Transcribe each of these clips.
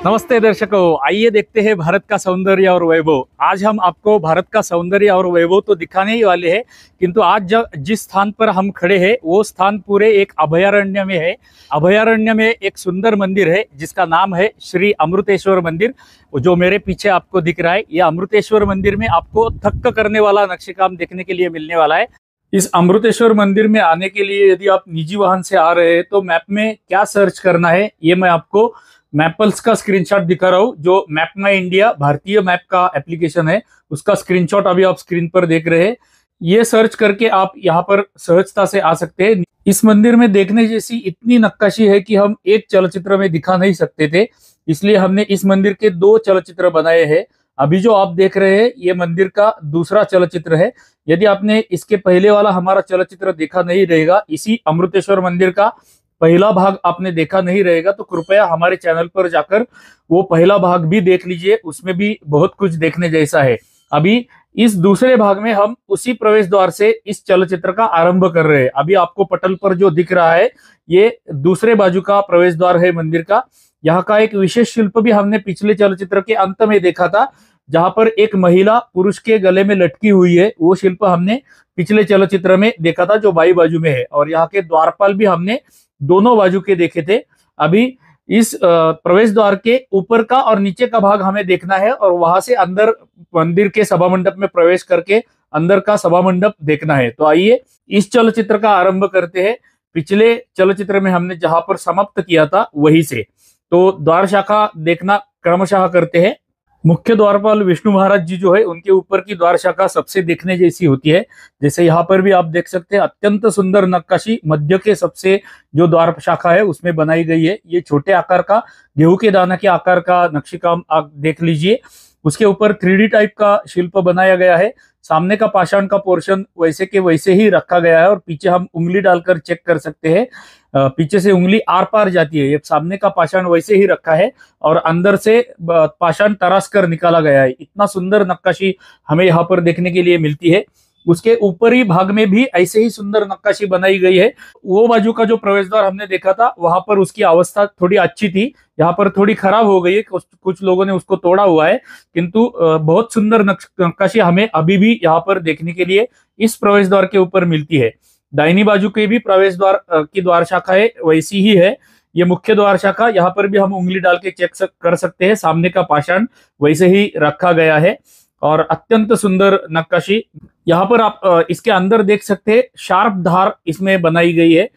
नमस्ते दर्शकों, आइए देखते हैं भारत का सौंदर्य और वैभव। आज हम आपको भारत का सौंदर्य और वैभव तो दिखाने ही वाले हैं, किंतु आज जब जिस स्थान पर हम खड़े हैं वो स्थान पूरे एक अभयारण्य में है। अभयारण्य में एक सुंदर मंदिर है जिसका नाम है श्री अमृतेश्वर मंदिर। जो मेरे पीछे आपको दिख रहा है, ये अमृतेश्वर मंदिर में आपको थक्क करने वाला नक्शेकाम देखने के लिए मिलने वाला है। इस अमृतेश्वर मंदिर में आने के लिए यदि आप निजी वाहन से आ रहे हैं तो मैप में क्या सर्च करना है ये मैं आपको मैपल्स का स्क्रीनशॉट दिखा रहा हूँ। जो मैप माई इंडिया भारतीय मैप का एप्लीकेशन है उसका स्क्रीनशॉट अभी आप स्क्रीन पर देख रहे हैं। ये सर्च करके आप यहाँ पर सहजता से आ सकते हैं। इस मंदिर में देखने जैसी इतनी नक्काशी है कि हम एक चलचित्र में दिखा नहीं सकते थे, इसलिए हमने इस मंदिर के 2 चलचित्र बनाए हैं। अभी जो आप देख रहे हैं ये मंदिर का दूसरा चलचित्र है। यदि आपने इसके पहले वाला हमारा चलचित्र देखा नहीं रहेगा, इसी अमृतेश्वर मंदिर का पहला भाग आपने देखा नहीं रहेगा, तो कृपया हमारे चैनल पर जाकर वो पहला भाग भी देख लीजिए, उसमें भी बहुत कुछ देखने जैसा है। अभी इस दूसरे भाग में हम उसी प्रवेश द्वार से इस चलचित्र का आरंभ कर रहे हैं। अभी आपको पटल पर जो दिख रहा है ये दूसरे बाजू का प्रवेश द्वार है मंदिर का। यहाँ का एक विशेष शिल्प भी हमने पिछले चलचित्र के अंत में देखा था, जहां पर एक महिला पुरुष के गले में लटकी हुई है। वो शिल्प हमने पिछले चलचित्र में देखा था जो बाई बाजू में है, और यहाँ के द्वारपाल भी हमने दोनों बाजू के देखे थे। अभी इस प्रवेश द्वार के ऊपर का और नीचे का भाग हमें देखना है, और वहां से अंदर मंदिर के सभा मंडप में प्रवेश करके अंदर का सभा मंडप देखना है। तो आइए इस चलचित्र का आरंभ करते हैं। पिछले चलचित्र में हमने जहां पर समाप्त किया था वहीं से, तो द्वार शाखा देखना क्रमशः करते हैं। मुख्य द्वारपाल विष्णु महाराज जी जो है उनके ऊपर की द्वार शाखा सबसे देखने जैसी होती है। जैसे यहाँ पर भी आप देख सकते हैं, अत्यंत सुंदर नक्काशी मध्य के सबसे जो द्वार शाखा है उसमें बनाई गई है। ये छोटे आकार का गेहूं के दाना के आकार का नक्शीकाम आप देख लीजिए। उसके ऊपर 3D टाइप का शिल्प बनाया गया है। सामने का पाषाण का पोर्शन वैसे के वैसे ही रखा गया है, और पीछे हम उंगली डालकर चेक कर सकते हैं। पीछे से उंगली आर पार जाती है। ये सामने का पाषाण वैसे ही रखा है और अंदर से पाषाण तराश कर निकाला गया है। इतना सुंदर नक्काशी हमें यहाँ पर देखने के लिए मिलती है। उसके ऊपरी भाग में भी ऐसे ही सुंदर नक्काशी बनाई गई है। वो बाजू का जो प्रवेश द्वार हमने देखा था वहां पर उसकी अवस्था थोड़ी अच्छी थी, यहाँ पर थोड़ी खराब हो गई है। कुछ लोगों ने उसको तोड़ा हुआ है, किंतु बहुत सुंदर नक्काशी हमें अभी भी यहाँ पर देखने के लिए इस प्रवेश द्वार के ऊपर मिलती है। दाहिनी बाजू के भी प्रवेश द्वार की द्वार शाखा है वैसी ही है। ये मुख्य द्वार शाखा, यहाँ पर भी हम उंगली डाल के चेक कर सकते हैं। सामने का पाषाण वैसे ही रखा गया है और अत्यंत सुंदर नक्काशी। यहाँ पर आप इसके अंदर देख सकते हैं, शार्प धार इसमें बनाई गई है।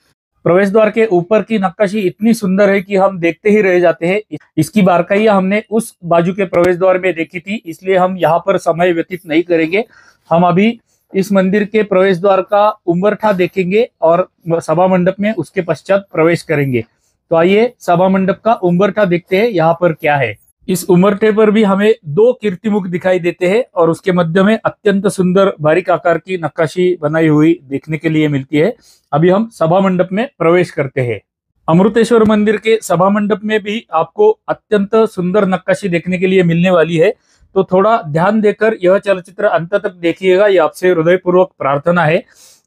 प्रवेश द्वार के ऊपर की नक्काशी इतनी सुंदर है कि हम देखते ही रह जाते हैं। इसकी बारकाइयां हमने उस बाजू के प्रवेश द्वार में देखी थी, इसलिए हम यहाँ पर समय व्यतीत नहीं करेंगे। हम अभी इस मंदिर के प्रवेश द्वार का उंबरठा देखेंगे और सभा मंडप में उसके पश्चात प्रवेश करेंगे। तो आइए सभा मंडप का उंबरठा देखते हैं यहाँ पर क्या है। इस उमरठे पर भी हमें 2 कीर्तिमुख दिखाई देते हैं, और उसके मध्य में अत्यंत सुंदर बारीक आकार की नक्काशी बनाई हुई देखने के लिए मिलती है। अभी हम सभा मंडप में प्रवेश करते हैं। अमृतेश्वर मंदिर के सभा मंडप में भी आपको अत्यंत सुंदर नक्काशी देखने के लिए मिलने वाली है, तो थोड़ा ध्यान देकर यह चलचित्र अंत तक देखिएगा, ये आपसे हृदयपूर्वक प्रार्थना है।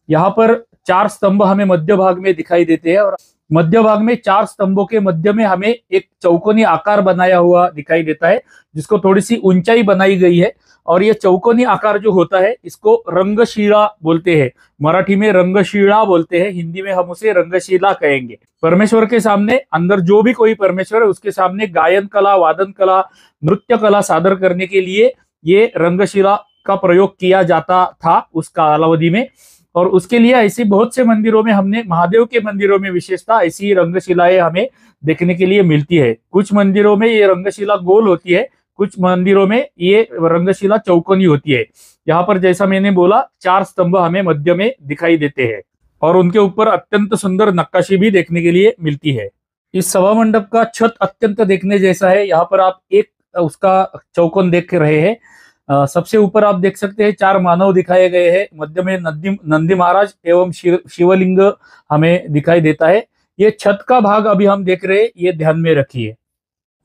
यहाँ पर 4 स्तंभ हमें मध्य भाग में दिखाई देते हैं, और मध्य भाग में 4 स्तंभों के मध्य में हमें एक चौकोनी आकार बनाया हुआ दिखाई देता है, जिसको थोड़ी सी ऊंचाई बनाई गई है। और ये चौकोनी आकार जो होता है इसको रंगशिला बोलते हैं। मराठी में रंगशिला बोलते हैं, हिंदी में हम उसे रंगशिला कहेंगे। परमेश्वर के सामने, अंदर जो भी कोई परमेश्वर है उसके सामने गायन कला, वादन कला, नृत्य कला सादर करने के लिए ये रंगशिला का प्रयोग किया जाता था उस कालावधि में। और उसके लिए ऐसे बहुत से मंदिरों में, हमने महादेव के मंदिरों में विशेषता ऐसी रंगशिलाएं हमें देखने के लिए मिलती है। कुछ मंदिरों में ये रंगशिला गोल होती है, कुछ मंदिरों में ये रंगशिला चौकोनी होती है। यहाँ पर जैसा मैंने बोला 4 स्तंभ हमें मध्य में दिखाई देते हैं, और उनके ऊपर अत्यंत सुंदर नक्काशी भी देखने के लिए मिलती है। इस सभा मंडप का छत अत्यंत देखने जैसा है। यहाँ पर आप एक उसका चौकोन देख रहे हैं। सबसे ऊपर आप देख सकते हैं 4 मानव दिखाए गए हैं। मध्य में नंदी महाराज एवं शिवलिंग हमें दिखाई देता है। ये छत का भाग अभी हम देख रहे हैं, ये ध्यान में रखिए।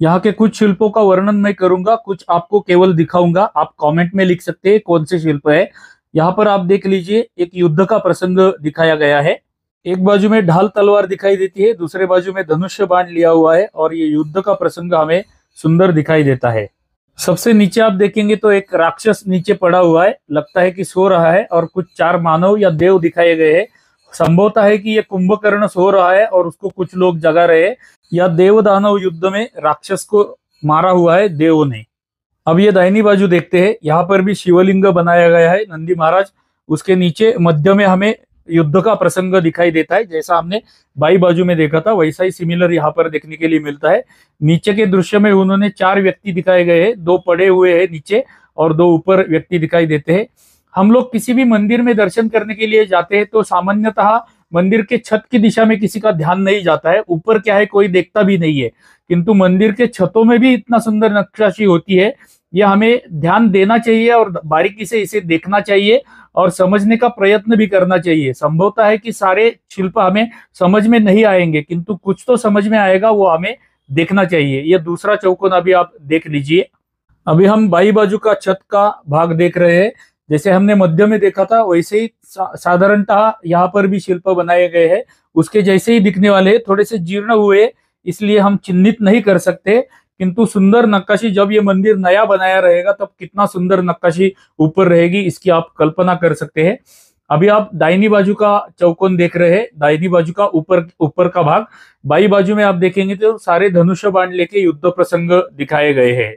यहाँ के कुछ शिल्पों का वर्णन मैं करूंगा, कुछ आपको केवल दिखाऊंगा। आप कमेंट में लिख सकते हैं कौन से शिल्प है। यहाँ पर आप देख लीजिए, एक युद्ध का प्रसंग दिखाया गया है। एक बाजू में ढाल तलवार दिखाई देती है, दूसरे बाजू में धनुष्य बाण लिया हुआ है, और ये युद्ध का प्रसंग हमें सुंदर दिखाई देता है। सबसे नीचे आप देखेंगे तो एक राक्षस नीचे पड़ा हुआ है, लगता है कि सो रहा है, और कुछ 4 मानव या देव दिखाए गए हैं। संभवतः है कि ये कुंभकर्ण सो रहा है और उसको कुछ लोग जगा रहे हैं, या देव दानव युद्ध में राक्षस को मारा हुआ है देवों ने। अब ये दाहिनी बाजू देखते हैं, यहाँ पर भी शिवलिंग बनाया गया है, नंदी महाराज। उसके नीचे मध्य में हमें युद्ध का प्रसंग दिखाई देता है, जैसा हमने बाई बाजू में देखा था वैसा ही सिमिलर यहाँ पर देखने के लिए मिलता है। नीचे के दृश्य में उन्होंने 4 व्यक्ति दिखाए गए हैं, 2 पड़े हुए हैं नीचे और 2 ऊपर व्यक्ति दिखाई देते हैं। हम लोग किसी भी मंदिर में दर्शन करने के लिए जाते हैं तो सामान्यतः मंदिर के छत की दिशा में किसी का ध्यान नहीं जाता है, ऊपर क्या है कोई देखता भी नहीं है, किंतु मंदिर के छतों में भी इतना सुंदर नक्काशी होती है। यह हमें ध्यान देना चाहिए और बारीकी से इसे देखना चाहिए और समझने का प्रयत्न भी करना चाहिए। संभवतः है कि सारे शिल्प हमें समझ में नहीं आएंगे, किंतु कुछ तो समझ में आएगा, वो हमें देखना चाहिए। ये दूसरा चौकोन अभी आप देख लीजिए। अभी हम बाई बाजू का छत का भाग देख रहे हैं, जैसे हमने मध्य में देखा था वैसे ही साधारणतः यहाँ पर भी शिल्प बनाए गए हैं, उसके जैसे ही दिखने वाले, थोड़े से जीर्ण हुए इसलिए हम चिन्हित नहीं कर सकते, किंतु सुंदर नक्काशी, जब ये मंदिर नया बनाया रहेगा तब कितना सुंदर नक्काशी ऊपर रहेगी इसकी आप कल्पना कर सकते हैं। अभी आप दाहिनी बाजू का चौकोन देख रहे हैं, दाहिनी बाजू का ऊपर का भाग। बाई बाजू में आप देखेंगे तो सारे धनुष्य बाण लेके युद्ध प्रसंग दिखाए गए हैं।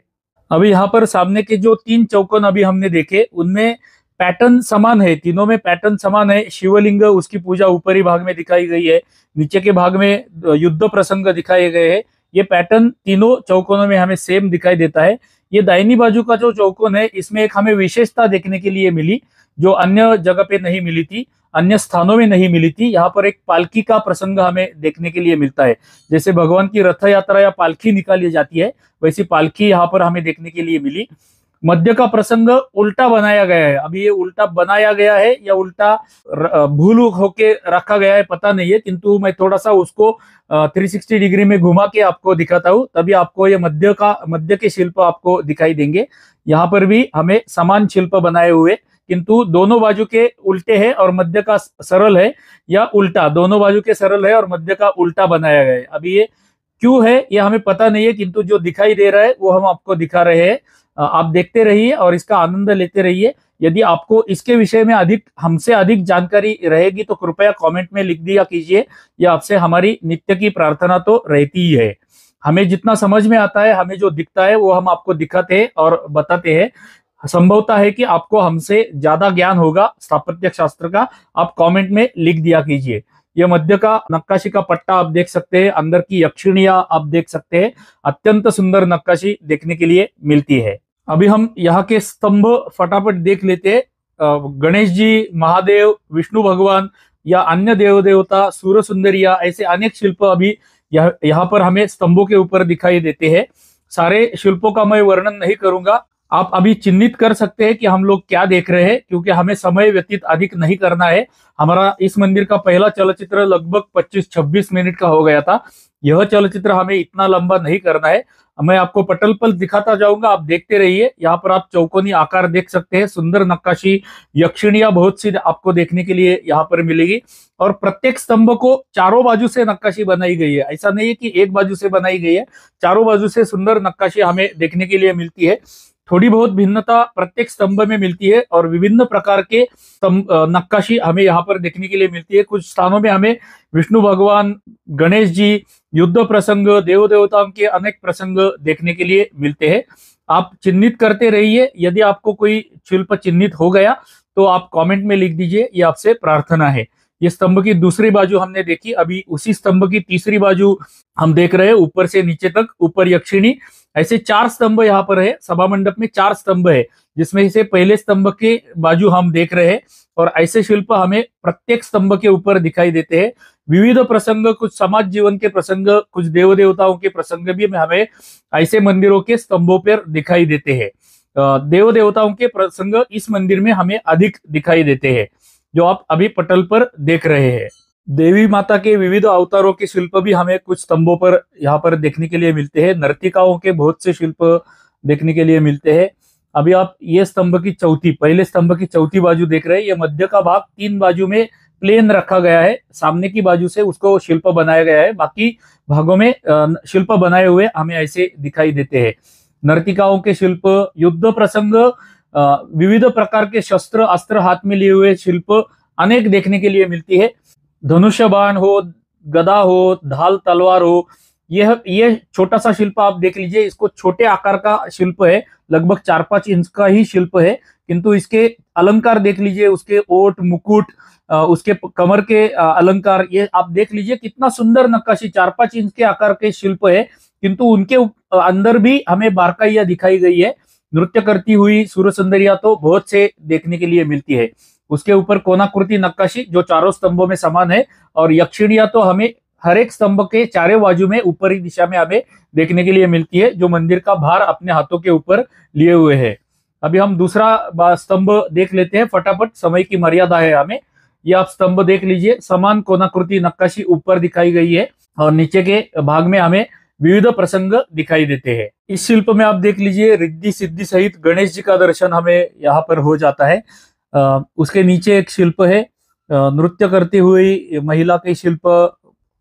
अभी यहाँ पर सामने के जो 3 चौकोन अभी हमने देखे उनमें पैटर्न समान है, तीनों में पैटर्न समान है। शिवलिंग उसकी पूजा ऊपरी भाग में दिखाई गई है, नीचे के भाग में युद्ध प्रसंग दिखाए गए हैं। ये पैटर्न तीनों चौकोनों में हमें सेम दिखाई देता है। ये दाहिनी बाजू का जो चौकोन है इसमें एक हमें विशेषता देखने के लिए मिली जो अन्य जगह पे नहीं मिली थी, अन्य स्थानों में नहीं मिली थी। यहाँ पर एक पालकी का प्रसंग हमें देखने के लिए मिलता है, जैसे भगवान की रथ यात्रा या पालकी निकाली जाती है वैसी पालकी यहाँ पर हमें देखने के लिए मिली। मध्य का प्रसंग उल्टा बनाया गया है। अभी ये उल्टा बनाया गया है या उल्टा भूल होके रखा गया है पता नहीं है, किंतु मैं थोड़ा सा उसको 360 डिग्री में घुमा के आपको दिखाता हूँ, तभी आपको ये मध्य के शिल्प आपको दिखाई देंगे। यहाँ पर भी हमें समान शिल्प बनाए हुए, किंतु दोनों बाजू के उल्टे हैं और मध्य का सरल है, या उल्टा, दोनों बाजू के सरल है और मध्य का उल्टा बनाया गया है। अभी ये क्यों है ये हमें पता नहीं है, किंतु जो दिखाई दे रहा है वो हम आपको दिखा रहे हैं। आप देखते रहिए और इसका आनंद लेते रहिए। यदि आपको इसके विषय में हमसे अधिक जानकारी रहेगी तो कृपया कमेंट में लिख दिया कीजिए, या आपसे हमारी नित्य की प्रार्थना तो रहती ही है। हमें जितना समझ में आता है, हमें जो दिखता है वो हम आपको दिखाते हैं और बताते हैं। संभवता है कि आपको हमसे ज्यादा ज्ञान होगा स्थापत्य शास्त्र का, आप कमेंट में लिख दिया कीजिए। ये मध्य का नक्काशी का पट्टा आप देख सकते हैं, अंदर की यक्षिणियां आप देख सकते हैं, अत्यंत सुंदर नक्काशी देखने के लिए मिलती है। अभी हम यहाँ के स्तंभ फटाफट देख लेते हैं। गणेश जी, महादेव, विष्णु भगवान या अन्य देव देवता, सूर्य सुंदरिया, ऐसे अनेक शिल्प अभी यहाँ पर हमें स्तंभों के ऊपर दिखाई देते हैं। सारे शिल्पों का मैं वर्णन नहीं करूंगा, आप अभी चिन्हित कर सकते हैं कि हम लोग क्या देख रहे हैं, क्योंकि हमें समय व्यतीत अधिक नहीं करना है। हमारा इस मंदिर का पहला चलचित्र लगभग 25-26 मिनट का हो गया था। यह चलचित्र हमें इतना लंबा नहीं करना है। मैं आपको पटल पर दिखाता जाऊंगा, आप देखते रहिए। यहाँ पर आप चौकोनी आकार देख सकते हैं, सुंदर नक्काशी, यक्षिणियां बहुत सी आपको देखने के लिए यहाँ पर मिलेगी। और प्रत्येक स्तंभ को चारों बाजू से नक्काशी बनाई गई है, ऐसा नहीं है कि एक बाजू से बनाई गई है, चारों बाजू से सुंदर नक्काशी हमें देखने के लिए मिलती है। थोड़ी बहुत भिन्नता प्रत्येक स्तंभ में मिलती है और विभिन्न प्रकार के नक्काशी हमें यहाँ पर देखने के लिए मिलती है। कुछ स्थानों में हमें विष्णु भगवान, गणेश जी, युद्ध प्रसंग, देव देवताओं के अनेक प्रसंग देखने के लिए मिलते हैं। आप चिन्हित करते रहिए, यदि आपको कोई शिल्प चिन्हित हो गया तो आप कमेंट में लिख दीजिए, ये आपसे प्रार्थना है। ये स्तंभ की दूसरी बाजू हमने देखी, अभी उसी स्तंभ की तीसरी बाजू हम देख रहे हैं, ऊपर से नीचे तक, ऊपर यक्षिणी। ऐसे 4 स्तंभ यहाँ पर है, सभा मंडप में 4 स्तंभ है, जिसमें से पहले स्तंभ के बाजू हम देख रहे हैं। और ऐसे शिल्प हमें प्रत्येक स्तंभ के ऊपर दिखाई देते हैं। विविध प्रसंग, कुछ समाज जीवन के प्रसंग, कुछ देव देवताओं के प्रसंग भी हमें ऐसे मंदिरों के स्तंभों पर दिखाई देते हैं। देव देवताओं के प्रसंग इस मंदिर में हमें अधिक दिखाई देते हैं, जो आप अभी पटल पर देख रहे हैं। देवी माता के विविध अवतारों के शिल्प भी हमें कुछ स्तंभों पर यहाँ पर देखने के लिए मिलते हैं। नर्तिकाओं के बहुत से शिल्प देखने के लिए मिलते हैं। अभी आप ये स्तंभ की पहले स्तंभ की चौथी बाजू देख रहे हैं। ये मध्य का भाग 3 बाजू में प्लेन रखा गया है, सामने की बाजू से उसको शिल्प बनाया गया है, बाकी भागों में शिल्प बनाए हुए हमें ऐसे दिखाई देते हैं। नर्तिकाओं के शिल्प, युद्ध प्रसंग, विविध प्रकार के शस्त्र अस्त्र हाथ में लिए हुए शिल्प अनेक देखने के लिए मिलती है। धनुष्य बाण हो, गदा हो, ढाल तलवार हो, ये छोटा सा शिल्प आप देख लीजिए। इसको छोटे आकार का शिल्प है, लगभग 4-5 इंच का ही शिल्प है, किंतु इसके अलंकार देख लीजिए, उसके ओट मुकुट, उसके कमर के अलंकार, ये आप देख लीजिए कितना सुंदर नक्काशी। 4-5 इंच के आकार के शिल्प है, किंतु उनके अंदर भी हमें बारकाइयां दिखाई गई है। नृत्य करती हुई सूर्य सुंदरियां तो बहुत से देखने के लिए मिलती है। उसके ऊपर कोणाकृति नक्काशी जो चारों स्तंभों में समान है, और यक्षिणियां तो हमें हर एक स्तंभ के चारों बाजू में ऊपरी दिशा में हमें देखने के लिए मिलती है, जो मंदिर का भार अपने हाथों के ऊपर लिए हुए है। अभी हम दूसरा स्तंभ देख लेते हैं फटाफट, समय की मर्यादा है हमें। ये आप स्तंभ देख लीजिए, समान कोणाकृति नक्काशी ऊपर दिखाई गई है, और नीचे के भाग में हमें विविध प्रसंग दिखाई देते हैं। इस शिल्प में आप देख लीजिए रिद्धि सिद्धि सहित गणेश जी का दर्शन हमें यहाँ पर हो जाता है। उसके नीचे एक शिल्प है, नृत्य करती हुई महिला के शिल्प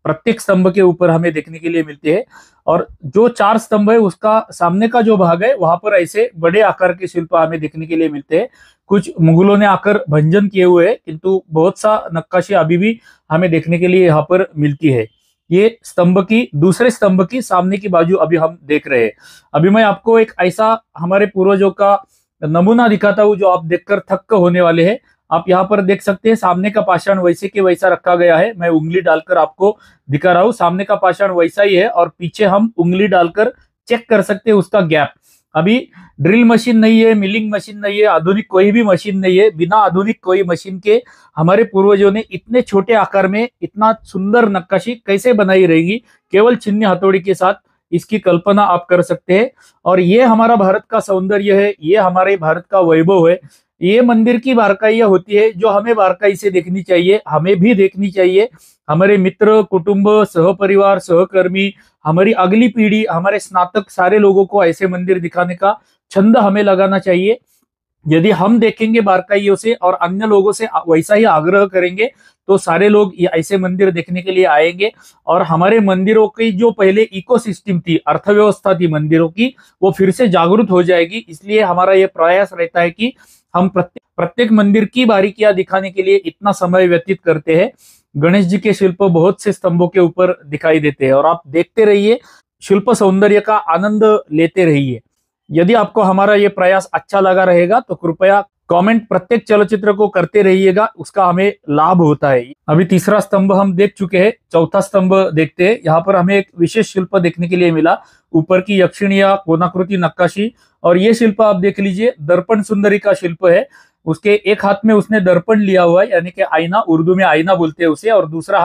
प्रत्येक स्तंभ के ऊपर हमें देखने के लिए मिलते हैं। और जो 4 स्तंभ है उसका सामने का जो भाग है वहां पर ऐसे बड़े आकार के शिल्प हमें देखने के लिए मिलते हैं। कुछ मुगलों ने आकर भंजन किए हुए हैं, किंतु बहुत सा नक्काशी अभी भी हमें देखने के लिए यहाँ पर मिलती है। ये स्तंभ की दूसरे स्तंभ की सामने की बाजू अभी हम देख रहे हैं। अभी मैं आपको एक ऐसा हमारे पूर्वजों का नमूना दिखाता हूँ जो आप देखकर थक्क होने वाले हैं। आप यहाँ पर देख सकते हैं सामने का पाषाण वैसे के वैसा रखा गया है। मैं उंगली डालकर आपको दिखा रहा हूँ, सामने का पाषाण वैसा ही है, और पीछे हम उंगली डालकर चेक कर सकते हैं उसका गैप। अभी ड्रिल मशीन नहीं है, मिलिंग मशीन नहीं है, आधुनिक कोई भी मशीन नहीं है। बिना आधुनिक कोई मशीन के हमारे पूर्वजों ने इतने छोटे आकार में इतना सुंदर नक्काशी कैसे बनाई रहेगी, केवल छिन्नी हथौड़ी के साथ इसकी कल्पना आप कर सकते हैं। और ये हमारा भारत का सौंदर्य है, ये हमारे भारत का वैभव है। ये मंदिर की बारकाइयां होती है जो हमें बारकाई से देखनी चाहिए, हमें भी देखनी चाहिए। हमारे मित्र, कुटुंब, सहपरिवार, सहकर्मी, हमारी अगली पीढ़ी, हमारे स्नातक, सारे लोगों को ऐसे मंदिर दिखाने का छंद हमें लगाना चाहिए। यदि हम देखेंगे बारकाइयों से और अन्य लोगों से वैसा ही आग्रह करेंगे, तो सारे लोग ये ऐसे मंदिर देखने के लिए आएंगे। और हमारे मंदिरों की जो पहले इकोसिस्टम थी, अर्थव्यवस्था थी मंदिरों की, वो फिर से जागृत हो जाएगी। इसलिए हमारा ये प्रयास रहता है कि हम प्रत्येक मंदिर की बारीकियां दिखाने के लिए इतना समय व्यतीत करते हैं। गणेश जी के शिल्प बहुत से स्तंभों के ऊपर दिखाई देते हैं, और आप देखते रहिए, शिल्प सौंदर्य का आनंद लेते रहिए। यदि आपको हमारा ये प्रयास अच्छा लगा रहेगा तो कृपया कमेंट प्रत्येक चलचित्र को करते रहिएगा, उसका हमें लाभ होता है। अभी तीसरा स्तंभ हम देख चुके हैं, चौथा स्तंभ देखते हैं। यहाँ पर हमें एक विशेष शिल्प देखने के लिए मिला, ऊपर की यक्षिणिया, कोणाकृति नक्काशी, और ये शिल्प आप देख लीजिए, दर्पण सुंदरी का शिल्प है। उसके एक हाथ में उसने दर्पण लिया हुआ है, यानी कि आईना, उर्दू में आईना बोलते हैं उसे, और दूसरा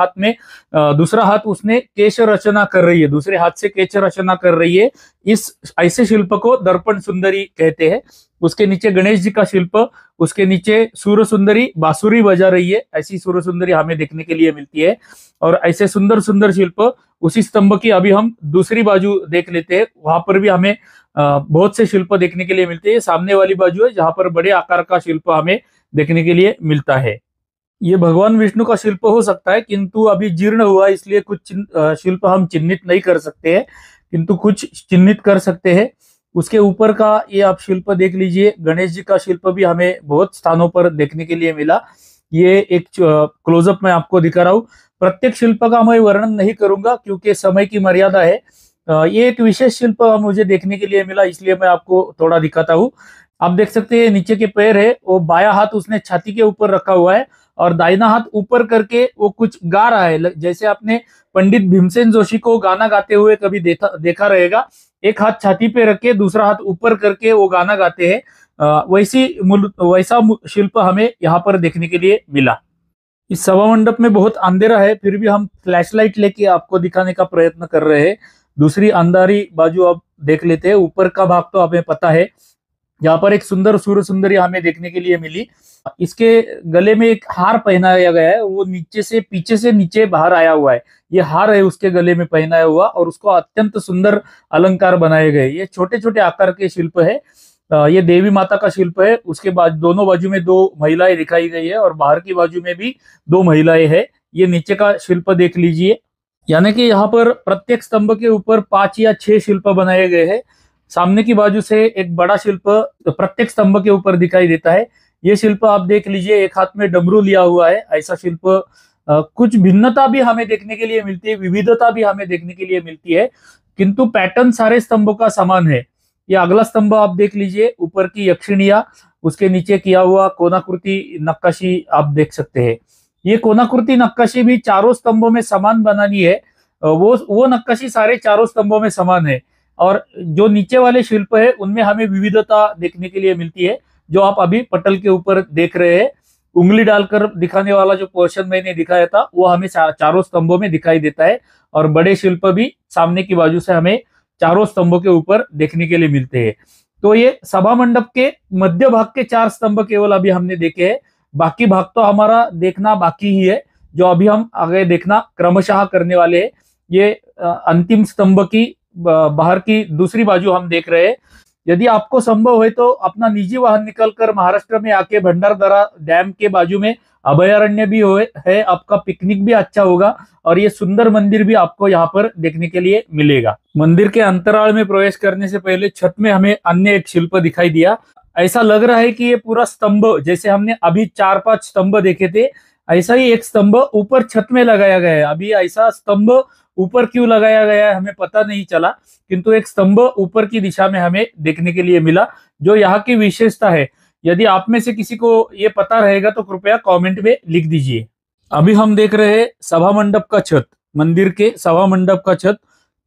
हाथ उसने केश रचना कर रही है, दूसरे हाथ से केश रचना कर रही है। इस ऐसे शिल्प को दर्पण सुंदरी कहते हैं। उसके नीचे गणेश जी का शिल्प, उसके नीचे सूर्य सुंदरी बांसुरी बजा रही है, ऐसी सूर्य सुंदरी हमें देखने के लिए मिलती है। और ऐसे सुंदर सुंदर शिल्प उसी स्तंभ की अभी हम दूसरी बाजू देख लेते हैं, वहां पर भी हमें बहुत से शिल्प देखने के लिए मिलते हैं। सामने वाली बाजू है जहां पर बड़े आकार का शिल्प हमें देखने के लिए मिलता है। ये भगवान विष्णु का शिल्प हो सकता है, किंतु अभी जीर्ण हुआ, इसलिए कुछ शिल्प हम चिन्हित नहीं कर सकते हैं, किंतु कुछ चिन्हित कर सकते हैं। उसके ऊपर का ये आप शिल्प देख लीजिए, गणेश जी का शिल्प भी हमें बहुत स्थानों पर देखने के लिए मिला। ये एक क्लोजअप मैं आपको दिखा रहा हूँ। प्रत्येक शिल्प का मैं वर्णन नहीं करूंगा क्योंकि समय की मर्यादा है। ये एक विशेष शिल्प मुझे देखने के लिए मिला, इसलिए मैं आपको थोड़ा दिखाता हूँ। आप देख सकते हैं नीचे के पैर है, वो बाया हाथ उसने छाती के ऊपर रखा हुआ है, और दाहिना हाथ ऊपर करके वो कुछ गा रहा है। जैसे आपने पंडित भीमसेन जोशी को गाना गाते हुए कभी देखा रहेगा, एक हाथ छाती पे रख के दूसरा हाथ ऊपर करके वो गाना गाते हैं। वैसा शिल्प हमें यहाँ पर देखने के लिए मिला। इस सभा मंडप में बहुत अंधेरा है, फिर भी हम फ्लैशलाइट लेके आपको दिखाने का प्रयत्न कर रहे हैं। दूसरी अंधारी बाजू आप देख लेते हैं। ऊपर का भाग तो हमें पता है, यहाँ पर एक सुंदर सूर्य सुंदरी हमें देखने के लिए मिली। इसके गले में एक हार पहनाया गया है, वो नीचे से पीछे से नीचे बाहर आया हुआ है। ये हार है उसके गले में पहनाया हुआ, और उसको अत्यंत सुंदर अलंकार बनाए गए। ये छोटे छोटे आकार के शिल्प है। ये देवी माता का शिल्प है। उसके बाद दोनों बाजू में 2 महिलाएं दिखाई गई है, और बाहर की बाजू में भी 2 महिलाएं हैं। ये नीचे का शिल्प देख लीजिए, यानी कि यहाँ पर प्रत्येक स्तंभ के ऊपर 5 या 6 शिल्प बनाए गए हैं। सामने की बाजू से एक बड़ा शिल्प प्रत्येक स्तंभ के ऊपर दिखाई देता है। ये शिल्प आप देख लीजिए, एक हाथ में डमरू लिया हुआ है। ऐसा शिल्प कुछ भिन्नता भी हमें देखने के लिए मिलती है, विविधता भी हमें देखने के लिए मिलती है, किंतु पैटर्न सारे स्तंभों का समान है। ये अगला स्तंभ आप देख लीजिए, ऊपर की यक्षिणिया, उसके नीचे किया हुआ कोनाकृति नक्काशी आप देख सकते हैं। ये कोनाकृति नक्काशी भी चारों स्तंभों में समान बनानी है। वो नक्काशी सारे चारों स्तंभों में समान है। और जो नीचे वाले शिल्प है उनमें हमें विविधता देखने के लिए मिलती है, जो आप अभी पटल के ऊपर देख रहे हैं। उंगली डालकर दिखाने वाला जो पोर्शन मैंने दिखाया था वो हमें चारों स्तंभों में दिखाई देता है, और बड़े शिल्प भी सामने की बाजू से हमें चारों स्तंभों के ऊपर देखने के लिए मिलते हैं। तो ये सभा मंडप के मध्य भाग के 4 स्तंभ केवल अभी हमने देखे हैं। बाकी भाग तो हमारा देखना बाकी ही है, जो अभी हम आगे देखना क्रमशः करने वाले हैं। ये अंतिम स्तंभ की बाहर की दूसरी बाजू हम देख रहे हैं। यदि आपको संभव है तो अपना निजी वाहन निकलकर महाराष्ट्र में आके भंडारदरा डैम के बाजू में अभयारण्य भी है, आपका पिकनिक भी अच्छा होगा, और ये सुंदर मंदिर भी आपको यहाँ पर देखने के लिए मिलेगा। मंदिर के अंतराल में प्रवेश करने से पहले छत में हमें अन्य एक शिल्प दिखाई दिया। ऐसा लग रहा है कि ये पूरा स्तंभ, जैसे हमने अभी 4-5 स्तंभ देखे थे, ऐसा ही एक स्तंभ ऊपर छत में लगाया गया है। अभी ऐसा स्तंभ ऊपर क्यों लगाया गया है हमें पता नहीं चला, किंतु एक स्तंभ ऊपर की दिशा में हमें देखने के लिए मिला, जो यहाँ की विशेषता है। यदि आप में से किसी को ये पता रहेगा तो कृपया कमेंट में लिख दीजिए। अभी हम देख रहे हैं सभा मंडप का छत। मंदिर के सभा मंडप का छत,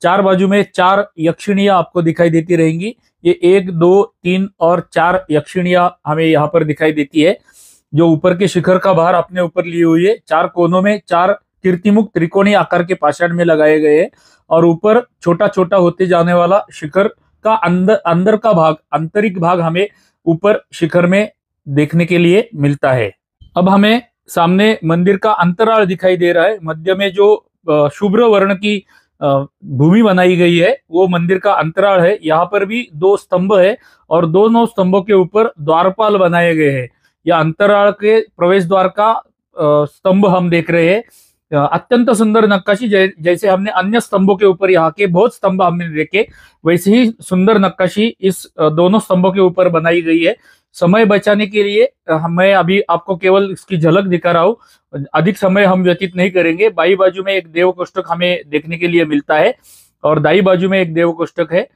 4 बाजू में 4 यक्षिणियां आपको दिखाई देती रहेंगी। ये 1, 2, 3 और 4 यक्षिणियां हमें यहाँ पर दिखाई देती है, जो ऊपर के शिखर का भार अपने ऊपर ली हुई है। 4 कोनों में 4 कीर्तिमुख त्रिकोणीय आकार के पाषाण में लगाए गए हैं, और ऊपर छोटा छोटा होते जाने वाला शिखर का अंदर का भाग, आंतरिक भाग हमें ऊपर शिखर में देखने के लिए मिलता है। अब हमें सामने मंदिर का अंतराल दिखाई दे रहा है। मध्य में जो शुभ्र वर्ण की भूमि बनाई गई है वो मंदिर का अंतराल है। यहाँ पर भी 2 स्तंभ है, और दोनों स्तंभों के ऊपर द्वारपाल बनाए गए हैं। यह अंतराल के प्रवेश द्वार का स्तंभ हम देख रहे हैं। अत्यंत सुंदर नक्काशी, जैसे हमने अन्य स्तंभों के ऊपर यहाँ के बहुत स्तंभ हमने देखे, वैसे ही सुंदर नक्काशी इस दोनों स्तंभों के ऊपर बनाई गई है। समय बचाने के लिए मैं अभी आपको केवल इसकी झलक दिखा रहा हूँ, अधिक समय हम व्यतीत नहीं करेंगे। बाई बाजू में एक देव कोष्ठक हमें देखने के लिए मिलता है, और दाई बाजू में एक देव कोष्ठक है।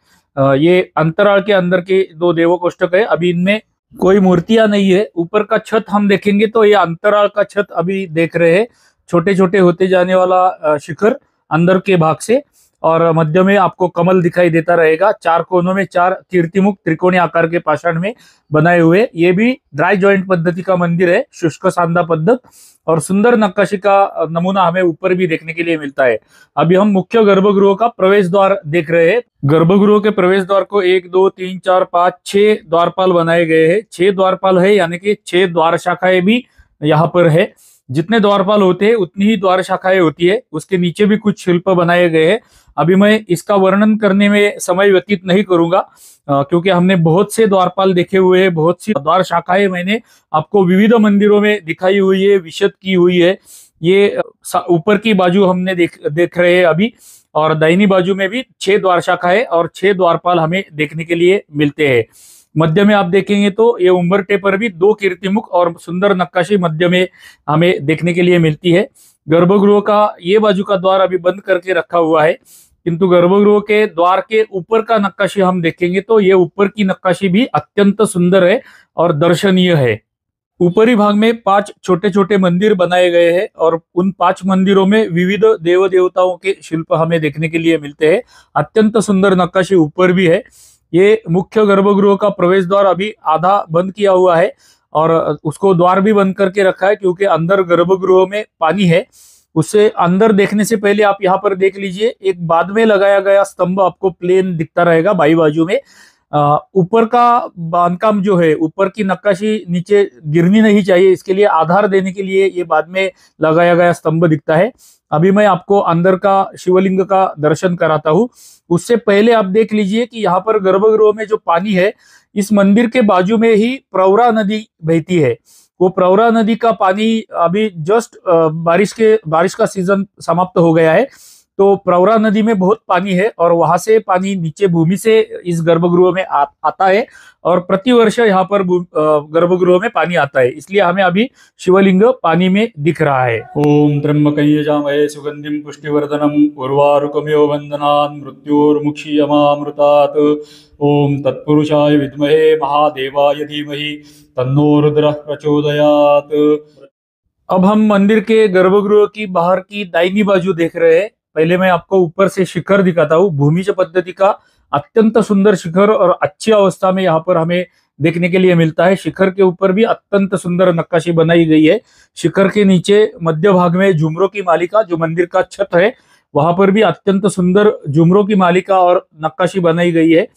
ये अंतराल के अंदर के 2 देव कोष्ठक है। अभी इनमें कोई मूर्तियां नहीं है। ऊपर का छत हम देखेंगे तो ये अंतराल का छत अभी देख रहे हैं, छोटे छोटे होते जाने वाला शिखर अंदर के भाग से, और मध्य में आपको कमल दिखाई देता रहेगा। 4 कोनों में 4 कीर्तिमुख त्रिकोणीय आकार के पाषाण में बनाए हुए। ये भी ड्राई जॉइंट पद्धति का मंदिर है, शुष्क सांदा पद्धत, और सुंदर नक्काशी का नमूना हमें ऊपर भी देखने के लिए मिलता है। अभी हम मुख्य गर्भगृह का प्रवेश द्वार देख रहे हैं। गर्भगृह के प्रवेश द्वार को 1, 2, 3, 4, 5, 6 द्वारपाल बनाए गए हैं। 6 द्वारपाल है, यानी कि 6 द्वार शाखाएं भी यहाँ पर है। जितने द्वारपाल होते हैं उतनी ही द्वार शाखाएं होती है। उसके नीचे भी कुछ शिल्प बनाए गए हैं। अभी मैं इसका वर्णन करने में समय व्यतीत नहीं करूंगा, क्योंकि हमने बहुत से द्वारपाल देखे हुए हैं, बहुत सी द्वार शाखाएं मैंने आपको विविध मंदिरों में दिखाई हुई है, विशद की हुई है। ये ऊपर की बाजू हमने देख रहे हैं अभी, और दाहिनी बाजू में भी 6 द्वार शाखाएं और 6 द्वारपाल हमें देखने के लिए मिलते हैं। मध्य में आप देखेंगे तो ये उंबरटे पर भी 2 कीर्तिमुख और सुंदर नक्काशी मध्य में हमें देखने के लिए मिलती है। गर्भगृह का ये बाजू का द्वार अभी बंद करके रखा हुआ है, किंतु गर्भगृह के द्वार के ऊपर का नक्काशी हम देखेंगे तो ये ऊपर की नक्काशी भी अत्यंत सुंदर है और दर्शनीय है। ऊपरी भाग में 5 छोटे छोटे मंदिर बनाए गए हैं, और उन 5 मंदिरों में विविध देव देवताओं के शिल्प हमें देखने के लिए मिलते हैं। अत्यंत सुंदर नक्काशी ऊपर भी है। ये मुख्य गर्भगृह का प्रवेश द्वार अभी आधा बंद किया हुआ है, और उसको द्वार भी बंद करके रखा है, क्योंकि अंदर गर्भगृह में पानी है। उससे अंदर देखने से पहले आप यहाँ पर देख लीजिए, एक बाद में लगाया गया स्तंभ आपको प्लेन दिखता रहेगा बाई बाजू में। ऊपर का बांधकाम जो है, ऊपर की नक्काशी नीचे गिरनी नहीं चाहिए, इसके लिए आधार देने के लिए ये बाद में लगाया गया स्तंभ दिखता है। अभी मैं आपको अंदर का शिवलिंग का दर्शन कराता हूँ। उससे पहले आप देख लीजिए कि यहाँ पर गर्भगृह में जो पानी है, इस मंदिर के बाजू में ही प्रवरा नदी बहती है। वो प्रवरा नदी का पानी अभी जस्ट बारिश का सीजन समाप्त हो गया है, तो प्रवरा नदी में बहुत पानी है और वहां से पानी नीचे भूमि से इस गर्भगृह में आता है और प्रतिवर्ष यहाँ पर गर्भगृह में पानी आता है, इसलिए हमें अभी शिवलिंग पानी में दिख रहा है। ओम त्र्यंबकं यजामहे सुगंधिं पुष्टिवर्धनम् उर्वारुकमिव बन्धनान् मृत्योर्मुक्षीयमामृतात्। ओम तत्पुरुषाय विद्महे महादेवाय धीमहि तन्नो रुद्रः प्रचोदयात्। अब हम मंदिर के गर्भगृह की बाहर की दाहिनी बाजू देख रहे हैं। पहले मैं आपको ऊपर से शिखर दिखाता हूँ। भूमिज पद्धति का अत्यंत सुंदर शिखर और अच्छी अवस्था में यहाँ पर हमें देखने के लिए मिलता है। शिखर के ऊपर भी अत्यंत सुंदर नक्काशी बनाई गई है। शिखर के नीचे मध्य भाग में झुमरों की मालिका, जो मंदिर का छत है, वहां पर भी अत्यंत सुंदर झुमरों की मालिका और नक्काशी बनाई गई है।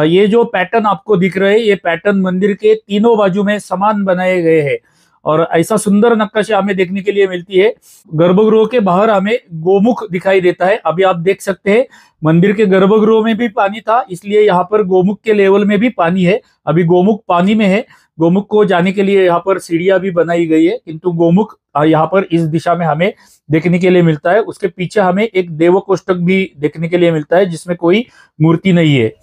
ये जो पैटर्न आपको दिख रहे हैं, ये पैटर्न मंदिर के तीनों बाजू में समान बनाए गए हैं और ऐसा सुंदर नक्काशी हमें देखने के लिए मिलती है। गर्भगृह के बाहर हमें गोमुख दिखाई देता है। अभी आप देख सकते हैं मंदिर के गर्भगृह में भी पानी था, इसलिए यहाँ पर गोमुख के लेवल में भी पानी है। अभी गोमुख पानी में है। गोमुख को जाने के लिए यहाँ पर सीढ़ियां भी बनाई गई है, किंतु गोमुख यहाँ पर इस दिशा में हमें देखने के लिए मिलता है। उसके पीछे हमें एक देव कोष्टक भी देखने के लिए मिलता है, जिसमें कोई मूर्ति नहीं है।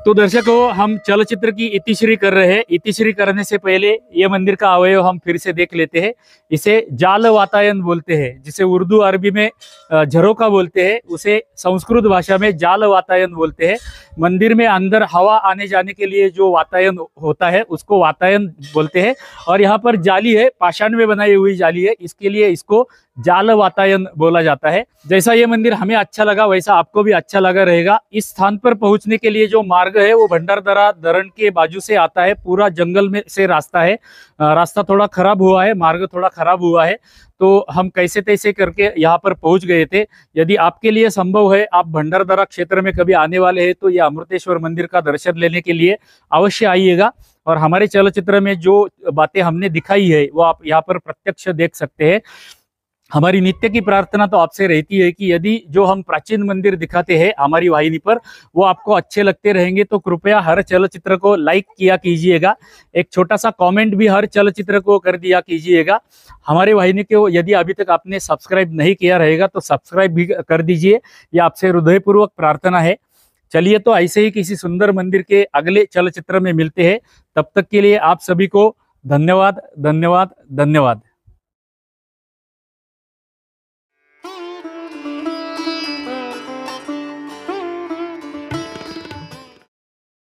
तो दर्शकों, हम चलचित्र की इतिश्री कर रहे हैं। इतिश्री करने से पहले ये मंदिर का अवयव हम फिर से देख लेते हैं। इसे जाल वातायन बोलते हैं, जिसे उर्दू अरबी में झरोका बोलते हैं, उसे संस्कृत भाषा में जाल वातायन बोलते हैं। मंदिर में अंदर हवा आने जाने के लिए जो वातायन होता है उसको वातायन बोलते हैं। और यहाँ पर जाली है, पाषाण में बनाई हुई जाली है, इसके लिए इसको जाल वातायन बोला जाता है। जैसा ये मंदिर हमें अच्छा लगा, वैसा आपको भी अच्छा लगा रहेगा। इस स्थान पर पहुंचने के लिए जो मार्ग है वो भंडारदरा दरण के बाजू से आता है। पूरा जंगल में से रास्ता है। रास्ता थोड़ा खराब हुआ है, मार्ग थोड़ा खराब हुआ है, तो हम कैसे तैसे करके यहाँ पर पहुंच गए थे। यदि आपके लिए संभव है, आप भंडारदरा क्षेत्र में कभी आने वाले हैं, तो ये अमृतेश्वर मंदिर का दर्शन लेने के लिए अवश्य आइएगा। और हमारे चलचित्र में जो बातें हमने दिखाई है वो आप यहाँ पर प्रत्यक्ष देख सकते हैं। हमारी नित्य की प्रार्थना तो आपसे रहती है कि यदि जो हम प्राचीन मंदिर दिखाते हैं हमारी वाहिनी पर वो आपको अच्छे लगते रहेंगे, तो कृपया हर चलचित्र को लाइक किया कीजिएगा। एक छोटा सा कमेंट भी हर चलचित्र को कर दिया कीजिएगा। हमारी वाहिनी को यदि अभी तक आपने सब्सक्राइब नहीं किया रहेगा तो सब्सक्राइब भी कर दीजिए, ये आपसे हृदयपूर्वक प्रार्थना है। चलिए, तो ऐसे ही किसी सुंदर मंदिर के अगले चलचित्र में मिलते हैं। तब तक के लिए आप सभी को धन्यवाद, धन्यवाद, धन्यवाद।